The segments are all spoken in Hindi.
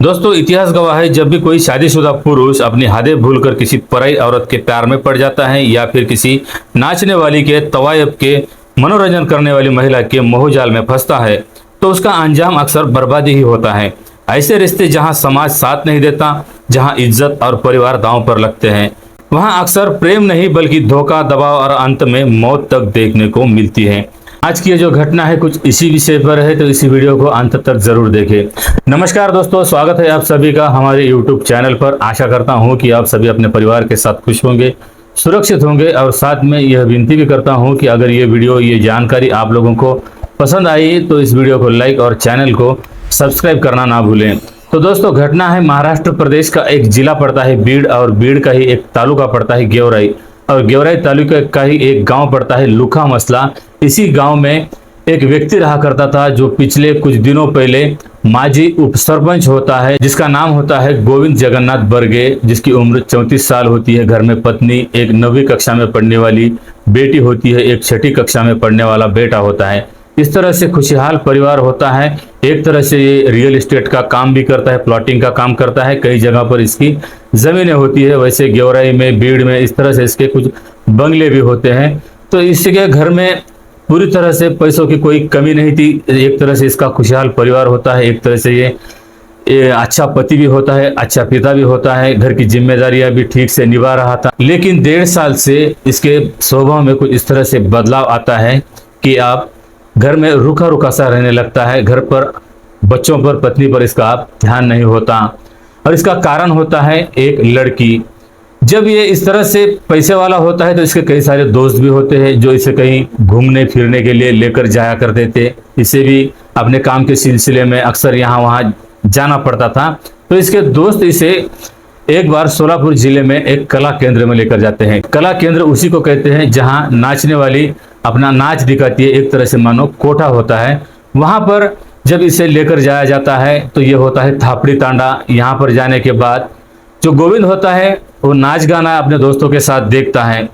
दोस्तों, इतिहास गवाह है जब भी कोई शादीशुदा पुरुष अपनी हदें भूलकर किसी पराई औरत के प्यार में पड़ जाता है या फिर किसी नाचने वाली के तवायब के मनोरंजन करने वाली महिला के मोहजाल में फंसता है तो उसका अंजाम अक्सर बर्बादी ही होता है। ऐसे रिश्ते जहां समाज साथ नहीं देता, जहां इज्जत और परिवार दांव पर लगते हैं, वहां अक्सर प्रेम नहीं बल्कि धोखा, दबाव और अंत में मौत तक देखने को मिलती है। आज की ये जो घटना है कुछ इसी विषय पर है, तो इसी वीडियो को अंत तक जरूर देखें। नमस्कार दोस्तों, स्वागत है आप सभी का हमारे YouTube चैनल पर। आशा करता हूं कि आप सभी अपने परिवार के साथ खुश होंगे, सुरक्षित होंगे और साथ में यह विनती भी करता हूं कि अगर ये वीडियो, ये जानकारी आप लोगों को पसंद आई तो इस वीडियो को लाइक और चैनल को सब्सक्राइब करना ना भूलें। तो दोस्तों, घटना है महाराष्ट्र प्रदेश का एक जिला पड़ता है बीड़, और बीड़ का ही एक तालुका पड़ता है गेवराई, और गेवराई तालुका का ही एक गांव पड़ता है लुखा मसला। इसी गांव में एक व्यक्ति रहा करता था जो पिछले कुछ दिनों पहले माजी उप सरपंच होता है, जिसका नाम होता है गोविंद जगन्नाथ बर्गे, जिसकी उम्र 34 साल होती है। घर में पत्नी, एक 9वीं कक्षा में पढ़ने वाली बेटी होती है, एक 6ठी कक्षा में पढ़ने वाला बेटा होता है। इस तरह से खुशहाल परिवार होता है। एक तरह से ये रियल एस्टेट का काम भी करता है, प्लॉटिंग का काम करता है, कई जगह पर इसकी जमीनें होती है। वैसे गेवराई में, बीड़ में इस तरह से इसके कुछ बंगले भी होते हैं। तो इसके घर में पूरी तरह से पैसों की कोई कमी नहीं थी। एक तरह से इसका खुशहाल परिवार होता है, एक तरह से ये अच्छा पति भी होता है, अच्छा पिता भी होता है, घर की जिम्मेदारियां भी ठीक से निभा रहा था। लेकिन 1.5 साल से इसके स्वभाव में कुछ इस तरह से बदलाव आता है कि आप घर में रुखा रुखा सा रहने लगता है। घर पर, बच्चों पर, पत्नी पर इसका आप ध्यान नहीं होता। और इसका कारण होता है एक लड़की। जब ये इस तरह से पैसे वाला होता है तो इसके कई सारे दोस्त भी होते हैं जो इसे कहीं घूमने फिरने के लिए लेकर जाया करते थे। इसे भी अपने काम के सिलसिले में अक्सर यहाँ वहाँ जाना पड़ता था। तो इसके दोस्त इसे एक बार सोलापुर जिले में एक कला केंद्र में लेकर जाते हैं। कला केंद्र उसी को कहते हैं जहाँ नाचने वाली अपना नाच दिखाती है, एक तरह से मानो कोठा होता है। वहां पर जब इसे लेकर जाया जाता है तो ये होता है थापड़ी तांडा। यहाँ पर जाने के बाद जो गोविंद होता है वो नाच गाना अपने दोस्तों के साथ देखता है।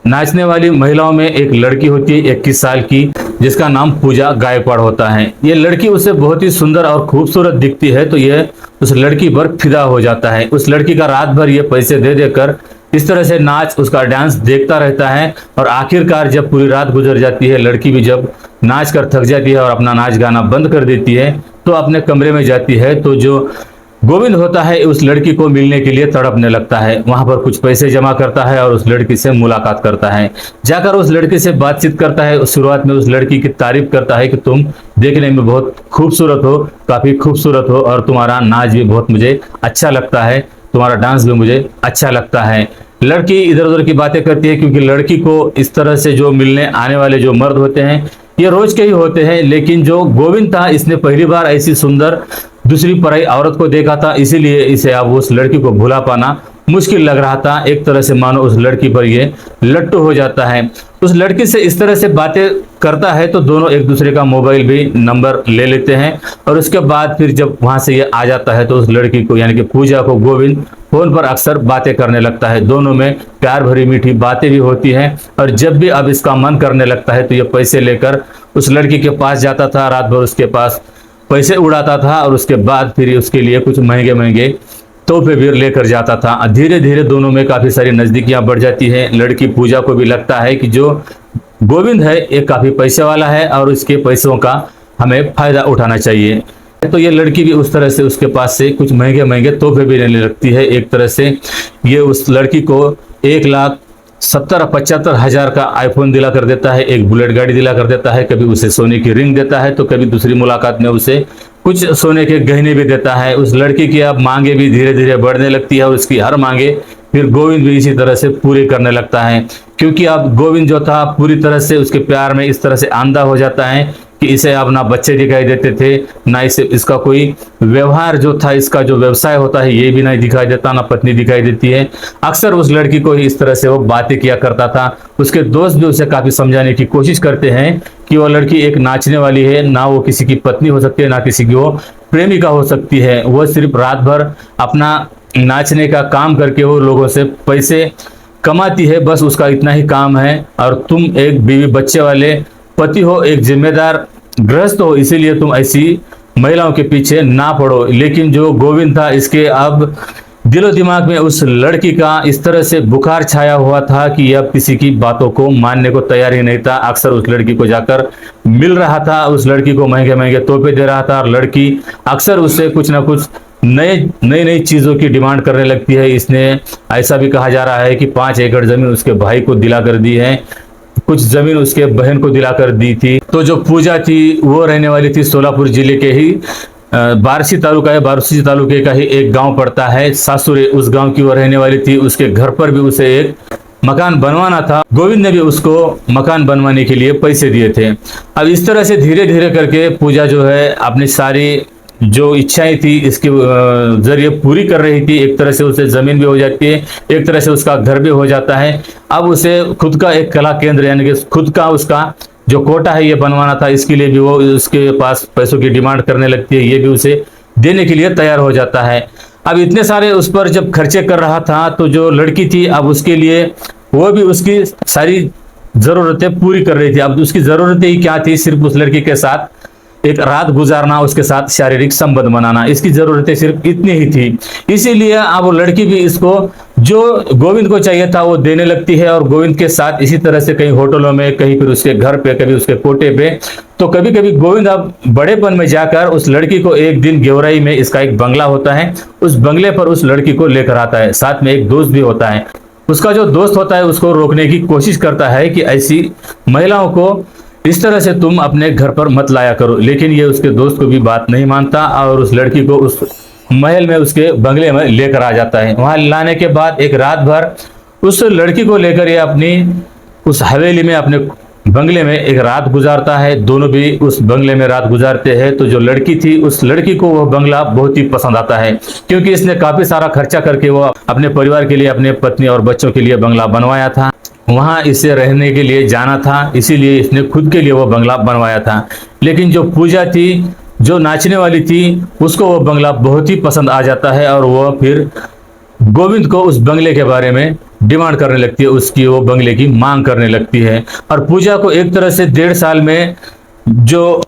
नाचने वाली महिलाओं में एक लड़की होती है 21 साल की, जिसका नाम पूजा गायकवाड़ होता है। ये लड़की उसे बहुत ही सुंदर और खूबसूरत दिखती है, तो यह उस लड़की पर फिदा हो जाता है। उस लड़की का रात भर ये पैसे दे देकर इस तरह से नाच, उसका डांस देखता रहता है। और आखिरकार जब पूरी रात गुजर जाती है, लड़की भी जब नाच कर थक जाती है और अपना नाच गाना बंद कर देती है तो अपने कमरे में जाती है। तो जो गोविंद होता है उस लड़की को मिलने के लिए तड़पने लगता है। वहां पर कुछ पैसे जमा करता है और उस लड़की से मुलाकात करता है। जाकर उस लड़की से बातचीत करता है। शुरुआत में उस लड़की की तारीफ करता है कि तुम देखने में बहुत खूबसूरत हो, काफी खूबसूरत हो, और तुम्हारा नाच भी बहुत मुझे अच्छा लगता है, तुम्हारा डांस भी मुझे अच्छा लगता है। लड़की इधर उधर की बातें करती है, क्योंकि लड़की को इस तरह से जो मिलने आने वाले जो मर्द होते हैं ये रोज के ही होते हैं। लेकिन जो गोविंद था, इसने पहली बार ऐसी सुंदर दूसरी पराई औरत को देखा था, इसीलिए इसे अब उस लड़की को भुला पाना मुश्किल लग रहा था। एक तरह से मानो उस लड़की पर ये लट्टू हो जाता है। उस लड़की से इस तरह से बातें करता है तो दोनों एक दूसरे का मोबाइल भी नंबर ले लेते हैं। और उसके बाद फिर जब वहां से ये आ जाता है तो उस लड़की को, यानी कि पूजा को, गोविंद फोन पर अक्सर बातें करने लगता है। दोनों में प्यार भरी मीठी बातें भी होती हैं। और जब भी अब इसका मन करने लगता है तो ये पैसे लेकर उस लड़की के पास जाता था, रात भर उसके पास पैसे उड़ाता था और उसके बाद फिर उसके लिए कुछ महंगे महंगे तोहफे भी लेकर जाता था। धीरे धीरे दोनों में काफी सारी नजदीकियां बढ़ जाती हैं। लड़की पूजा को भी लगता है कि जो गोविंद है ये काफी पैसे वाला है और उसके पैसों का हमें फायदा उठाना चाहिए। तो ये लड़की भी उस तरह से उसके पास से कुछ महंगे महंगे तोहफे भी लेने लगती है। एक तरह से ये उस लड़की को 1,70,75,000 का आईफोन दिला कर देता है, एक बुलेट गाड़ी दिला कर देता है, कभी उसे सोने की रिंग देता है, तो कभी दूसरी मुलाकात में उसे कुछ सोने के गहने भी देता है। उस लड़की की अब मांगे भी धीरे धीरे बढ़ने लगती है और उसकी हर मांगे फिर गोविंद भी इसी तरह से पूरी करने लगता है। क्योंकि अब गोविंद जो था पूरी तरह से उसके प्यार में इस तरह से अंधा हो जाता है कि इसे अब ना बच्चे दिखाई देते थे, ना इसे इसका कोई व्यवहार जो था, इसका जो व्यवसाय होता है ये भी नहीं दिखाई देता, ना पत्नी दिखाई देती है। अक्सर उस लड़की को ही इस तरह से वो बातें किया करता था। उसके दोस्त भी उसे काफी समझाने की कोशिश करते हैं कि वो लड़की एक नाचने वाली है, ना वो किसी की पत्नी हो सकती है, ना किसी की वो प्रेमिका हो सकती है। वो सिर्फ रात भर अपना नाचने का काम करके वो लोगों से पैसे कमाती है, बस उसका इतना ही काम है। और तुम एक बीवी बच्चे वाले पति हो, एक जिम्मेदार गृहस्थ हो, इसीलिए तुम ऐसी महिलाओं के पीछे ना पड़ो। लेकिन जो गोविंद था, इसके अब दिलो दिमाग में उस लड़की का इस तरह से बुखार छाया हुआ था कि अब किसी की बातों को मानने को तैयार ही नहीं था। अक्सर उस लड़की को जाकर मिल रहा था, उस लड़की को महंगे महंगे तोहफे दे रहा था, और लड़की अक्सर उससे कुछ ना कुछ नई नई चीजों की डिमांड करने लगती है। इसने ऐसा भी कहा जा रहा है कि 5 एकड़ जमीन उसके भाई को दिला कर दी है, कुछ जमीन उसके बहन को दिला कर दी थी। तो जो पूजा थी वो रहने वाली थी सोलापुर जिले के ही बारसी तालुका है, बारसी तालुके का ही एक गांव पड़ता है सासुरे, उस गांव की वो रहने वाली थी। उसके घर पर भी उसे एक मकान बनवाना था। गोविंद ने भी उसको मकान बनवाने के लिए पैसे दिए थे। अब इस तरह से धीरे धीरे करके पूजा जो है अपनी सारी जो इच्छाएं थी इसके जरिए पूरी कर रही थी। एक तरह से उसे जमीन भी हो जाती है, एक तरह से उसका घर भी हो जाता है। अब उसे खुद का एक कला केंद्र यानी कि खुद का उसका जो कोटा है ये बनवाना था। इसके लिए भी वो उसके पास पैसों की डिमांड करने लगती है, ये भी उसे देने के लिए तैयार हो जाता है। अब इतने सारे उस पर जब खर्चे कर रहा था तो जो लड़की थी अब उसके लिए वो भी उसकी सारी जरूरतें पूरी कर रही थी। अब उसकी जरूरतें ही क्या थी, सिर्फ उस लड़की के साथ एक रात गुजारना, उसके साथ शारीरिक संबंध बनाना, इसकी जरूरतें सिर्फ इतनी ही थी। इसीलिए अब वो लड़की भी इसको जो गोविंद को चाहिए था वो देने लगती है, और गोविंद के साथ इसी तरह से कहीं होटलों में, कहीं फिर उसके घर पे, कभी उसके कोटे पे। तो कभी कभी गोविंद अब बड़ेपन में जाकर उस लड़की को एक दिन गेवराई में इसका एक बंगला होता है, उस बंगले पर उस लड़की को लेकर आता है। साथ में एक दोस्त भी होता है। उसका जो दोस्त होता है उसको रोकने की कोशिश करता है कि ऐसी महिलाओं को इस तरह से तुम अपने घर पर मत लाया करो। लेकिन ये उसके दोस्त को भी बात नहीं मानता और उस लड़की को उस महल में, उसके बंगले में लेकर आ जाता है। वहां लाने के बाद एक रात भर उस लड़की को लेकर ये अपनी उस हवेली में, अपने बंगले में एक रात गुजारता है। दोनों भी उस बंगले में रात गुजारते हैं। तो जो लड़की थी उस लड़की को वह बंगला बहुत ही पसंद आता है, क्योंकि इसने काफी सारा खर्चा करके वो अपने परिवार के लिए, अपने पत्नी और बच्चों के लिए बंगला बनवाया था। वहां इसे रहने के लिए जाना था, इसीलिए इसने खुद के लिए वो बंगला बनवाया था। लेकिन जो पूजा थी, जो नाचने वाली थी, उसको वो बंगला बहुत ही पसंद आ जाता है और वो फिर गोविंद को उस बंगले के बारे में डिमांड करने लगती है, उसकी वो बंगले की मांग करने लगती है। और पूजा को एक तरह से 1.5 साल में जो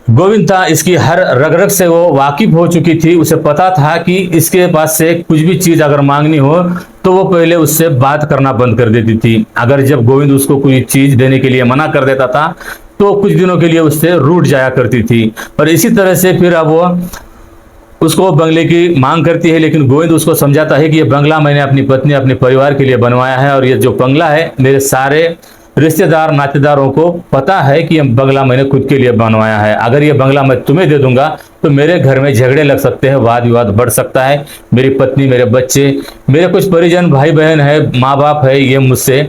गोविंद था इसकी हर रग रग से वो वाकिफ हो चुकी थी। उसे पता था कि इसके पास से कुछ भी चीज अगर मांगनी हो तो वो पहले उससे बात करना बंद कर देती थी। अगर जब गोविंद उसको कोई चीज देने के लिए मना कर देता था तो कुछ दिनों के लिए उससे रूठ जाया करती थी। और इसी तरह से फिर अब वो उसको बंगले की मांग करती है, लेकिन गोविंद उसको समझाता है कि ये बंगला मैंने अपनी पत्नी, अपने परिवार के लिए बनवाया है, और ये जो बंगला है मेरे सारे रिश्तेदार नातेदारों को पता है कि ये बंगला मैंने खुद के लिए बनवाया है। अगर ये बंगला मैं तुम्हें दे दूंगा तो मेरे घर में झगड़े लग सकते हैं, वाद विवाद बढ़ सकता है। मेरी पत्नी, मेरे बच्चे, मेरे कुछ परिजन, भाई बहन है, माँ बाप है, ये मुझसे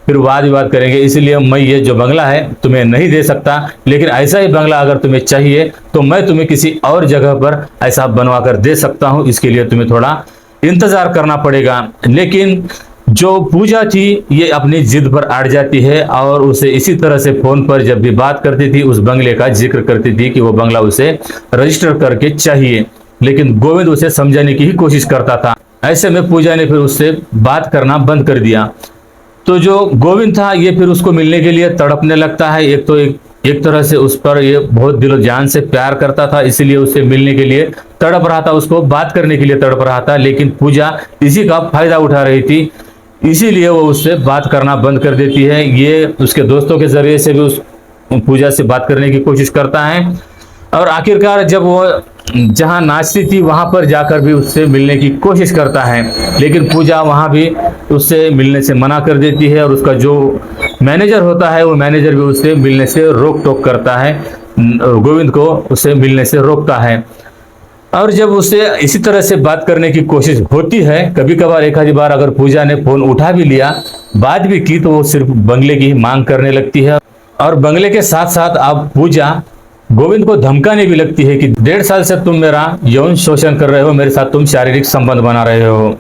फिर वाद विवाद करेंगे। इसलिए मैं ये जो बंगला है तुम्हें नहीं दे सकता। लेकिन ऐसा ही बंगला अगर तुम्हें चाहिए तो मैं तुम्हें किसी और जगह पर ऐसा बनवा कर दे सकता हूँ। इसके लिए तुम्हें थोड़ा इंतजार करना पड़ेगा। लेकिन जो पूजा थी ये अपनी जिद पर अड़ जाती है और उसे इसी तरह से फोन पर जब भी बात करती थी उस बंगले का जिक्र करती थी कि वो बंगला उसे रजिस्टर करके चाहिए। लेकिन गोविंद उसे समझाने की ही कोशिश करता था। ऐसे में पूजा ने फिर उससे बात करना बंद कर दिया। तो जो गोविंद था ये फिर उसको मिलने के लिए तड़पने लगता है। एक तरह से उस पर ये बहुत दिलो जान से प्यार करता था, इसीलिए उससे मिलने के लिए तड़प रहा था, उसको बात करने के लिए तड़प रहा था। लेकिन पूजा इसी का फायदा उठा रही थी, इसीलिए वो उससे बात करना बंद कर देती है। ये उसके दोस्तों के जरिए से भी उस पूजा से बात करने की कोशिश करता है और आखिरकार जब वो जहां नाचती थी वहां पर जाकर भी उससे मिलने की कोशिश करता है। लेकिन पूजा वहां भी उससे मिलने से मना कर देती है और उसका जो मैनेजर होता है वो मैनेजर भी उससे मिलने से रोक टोक करता है, गोविंद को उससे मिलने से रोकता है। और जब उससे इसी तरह से बात करने की कोशिश होती है, कभी कभार एक आधी बार अगर पूजा ने फोन उठा भी लिया, बात भी की, तो वो सिर्फ बंगले की ही मांग करने लगती है। और बंगले के साथ साथ अब पूजा गोविंद को धमकाने भी लगती है कि 1.5 साल से तुम मेरा यौन शोषण कर रहे हो, मेरे साथ तुम शारीरिक संबंध बना रहे हो,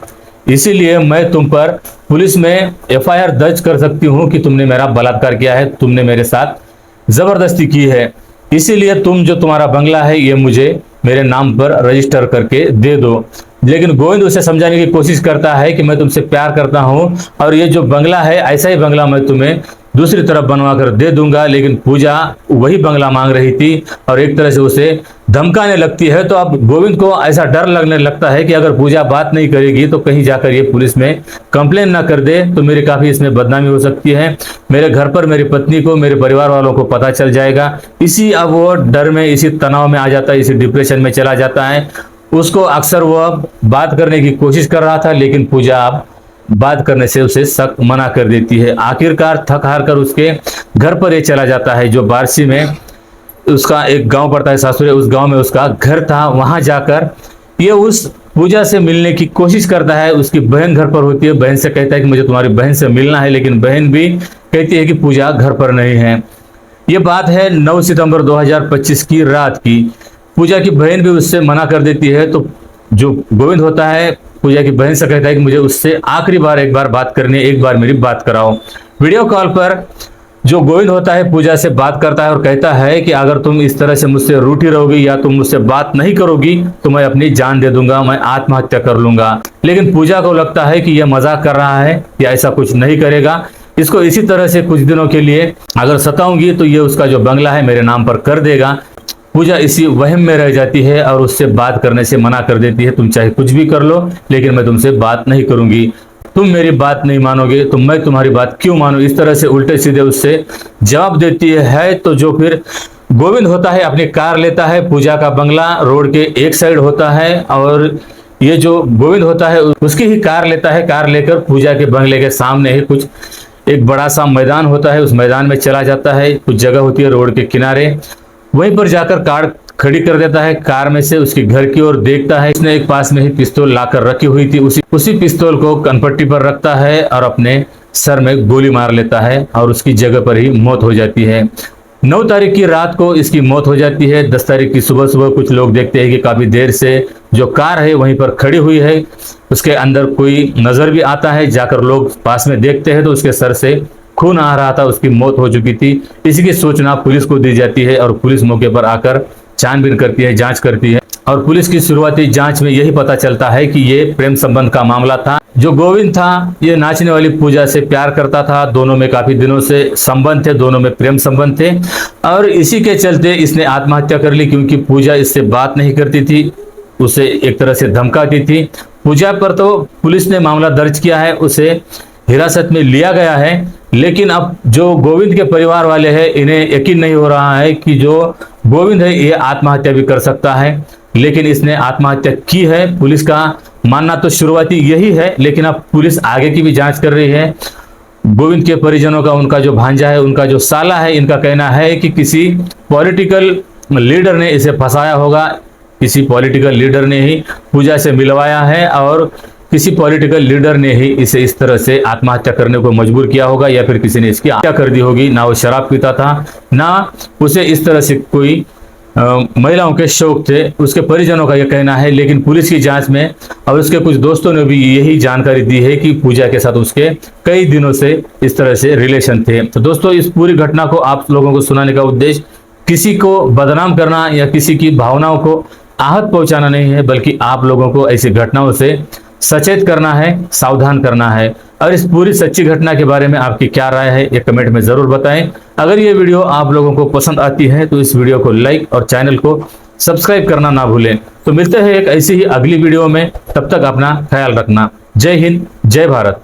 इसीलिए मैं तुम पर पुलिस में FIR दर्ज कर सकती हूँ कि तुमने मेरा बलात्कार किया है, तुमने मेरे साथ जबरदस्ती की है। इसीलिए तुम जो तुम्हारा बंगला है ये मुझे मेरे नाम पर रजिस्टर करके दे दो। लेकिन गोविंद उसे समझाने की कोशिश करता है कि मैं तुमसे प्यार करता हूं और ये जो बंगला है ऐसा ही बंगला मैं तुम्हें दूसरी तरफ बनवा कर दे दूंगा। लेकिन पूजा वही बंगला मांग रही थी और एक तरह से उसे धमकाने लगती है। तो अब गोविंद को ऐसा डर लगने लगता है कि अगर पूजा बात नहीं करेगी तो कहीं जाकर ये पुलिस में कंप्लेन ना कर दे तो मेरी काफी इसमें बदनामी हो सकती है, मेरे घर पर मेरी पत्नी को, मेरे परिवार वालों को पता चल जाएगा। इसी अब वो डर में, इसी तनाव में आ जाता है, इसी डिप्रेशन में चला जाता है। उसको अक्सर वो बात करने की कोशिश कर रहा था, लेकिन पूजा अब बात करने से उसे सख्त मना कर देती है। आखिरकार थक हार कर उसके घर पर ये चला जाता है, जो बारसी में उसका एक गांव पड़ता है, सासुरे, उस गांव में उसका घर था। वहां जाकर ये उस पूजा से मिलने की कोशिश करता है। उसकी बहन घर पर होती है, बहन से कहता है कि मुझे तुम्हारी बहन से मिलना है, लेकिन बहन भी कहती है कि पूजा घर पर नहीं है। ये बात है 9 सितंबर 2025 की रात की। पूजा की बहन भी उससे मना कर देती है। तो जो गोविंद होता है पूजा की बहन से कहता है कि मुझे उससे आखिरी बार एक बार बात करनी है, एक बार मेरी बात कराओ। वीडियो कॉल पर जो गोविंद होता है पूजा से बात करता है और कहता है कि अगर तुम इस तरह से मुझसे रूठी रहोगी या तुम मुझसे बात नहीं करोगी तो मैं अपनी जान दे दूंगा, मैं आत्महत्या कर लूंगा। लेकिन पूजा को लगता है कि यह मजाक कर रहा है, या ऐसा कुछ नहीं करेगा। इसको इसी तरह से कुछ दिनों के लिए अगर सताऊंगी तो ये उसका जो बंगला है मेरे नाम पर कर देगा। पूजा इसी वहम में रह जाती है और उससे बात करने से मना कर देती है। तुम चाहे कुछ भी कर लो, लेकिन मैं तुमसे बात नहीं करूंगी। तुम मेरी बात नहीं मानोगे तो मैं तुम्हारी बात क्यों मानूं? इस तरह से उल्टे सीधे उससे जवाब देती है। तो जो फिर गोविंद होता है अपनी कार लेता है। पूजा का बंगला रोड के एक साइड होता है और ये जो गोविंद होता है उसकी ही कार लेता है। कार लेकर पूजा के बंगले के सामने ही कुछ एक बड़ा सा मैदान होता है, उस मैदान में चला जाता है। कुछ जगह होती है रोड के किनारे, वहीं पर जाकर कार खड़ी कर देता है। कार में से उसके घर की ओर देखता है। उसने एक पास में ही पिस्तौल लाकर रखी हुई थी, उसी पिस्तौल को कनपट्टी पर रखता है और अपने सर में गोली मार लेता है और उसकी जगह पर ही मौत हो जाती है। 9 तारीख की रात को इसकी मौत हो जाती है। 10 तारीख की सुबह सुबह कुछ लोग देखते हैं कि काफी देर से जो कार है वहीं पर खड़ी हुई है, उसके अंदर कोई नजर भी आता है। जाकर लोग पास में देखते हैं तो उसके सर से खून आ रहा था, उसकी मौत हो चुकी थी। इसी की सूचना पुलिस को दी जाती है और पुलिस मौके पर आकर छानबीन करती है, जांच करती है। और पुलिस की शुरुआती जांच में यही पता चलता है कि ये प्रेम संबंध का मामला था। जो गोविंद था ये नाचने वाली पूजा से प्यार करता था, दोनों में काफी दिनों से संबंध थे, दोनों में प्रेम संबंध थे। और इसी के चलते इसने आत्महत्या कर ली, क्योंकि पूजा इससे बात नहीं करती थी, उसे एक तरह से धमकाती थी। पूजा पर तो पुलिस ने मामला दर्ज किया है, उसे हिरासत में लिया गया है। लेकिन अब जो गोविंद के परिवार वाले हैं इन्हें यकीन नहीं हो रहा है कि जो गोविंद है ये आत्महत्या भी कर सकता है, लेकिन इसने आत्महत्या की है। पुलिस का मानना तो शुरुआती यही है, लेकिन अब पुलिस आगे की भी जांच कर रही है। गोविंद के परिजनों का, उनका जो भांजा है, उनका जो साला है, इनका कहना है कि किसी पॉलिटिकल लीडर ने इसे फंसाया होगा, किसी पॉलिटिकल लीडर ने ही पूजा से मिलवाया है और किसी पॉलिटिकल लीडर ने ही इसे इस तरह से आत्महत्या करने को मजबूर किया होगा, या फिर किसी ने इसकी हत्या कर दी होगी। ना वो शराब पीता था, ना उसे इस तरह से कोई महिलाओं के शौक थे, उसके परिजनों का यह कहना है। लेकिन पुलिस की जांच में और उसके कुछ दोस्तों ने भी यही जानकारी दी है कि पूजा के साथ उसके कई दिनों से इस तरह से रिलेशन थे। तो दोस्तों, इस पूरी घटना को आप लोगों को सुनाने का उद्देश्य किसी को बदनाम करना या किसी की भावनाओं को आहत पहुंचाना नहीं है, बल्कि आप लोगों को ऐसी घटनाओं से सचेत करना है, सावधान करना है। और इस पूरी सच्ची घटना के बारे में आपकी क्या राय है ये कमेंट में जरूर बताएं। अगर ये वीडियो आप लोगों को पसंद आती है तो इस वीडियो को लाइक और चैनल को सब्सक्राइब करना ना भूलें। तो मिलते हैं एक ऐसी ही अगली वीडियो में, तब तक अपना ख्याल रखना। जय हिंद, जय भारत।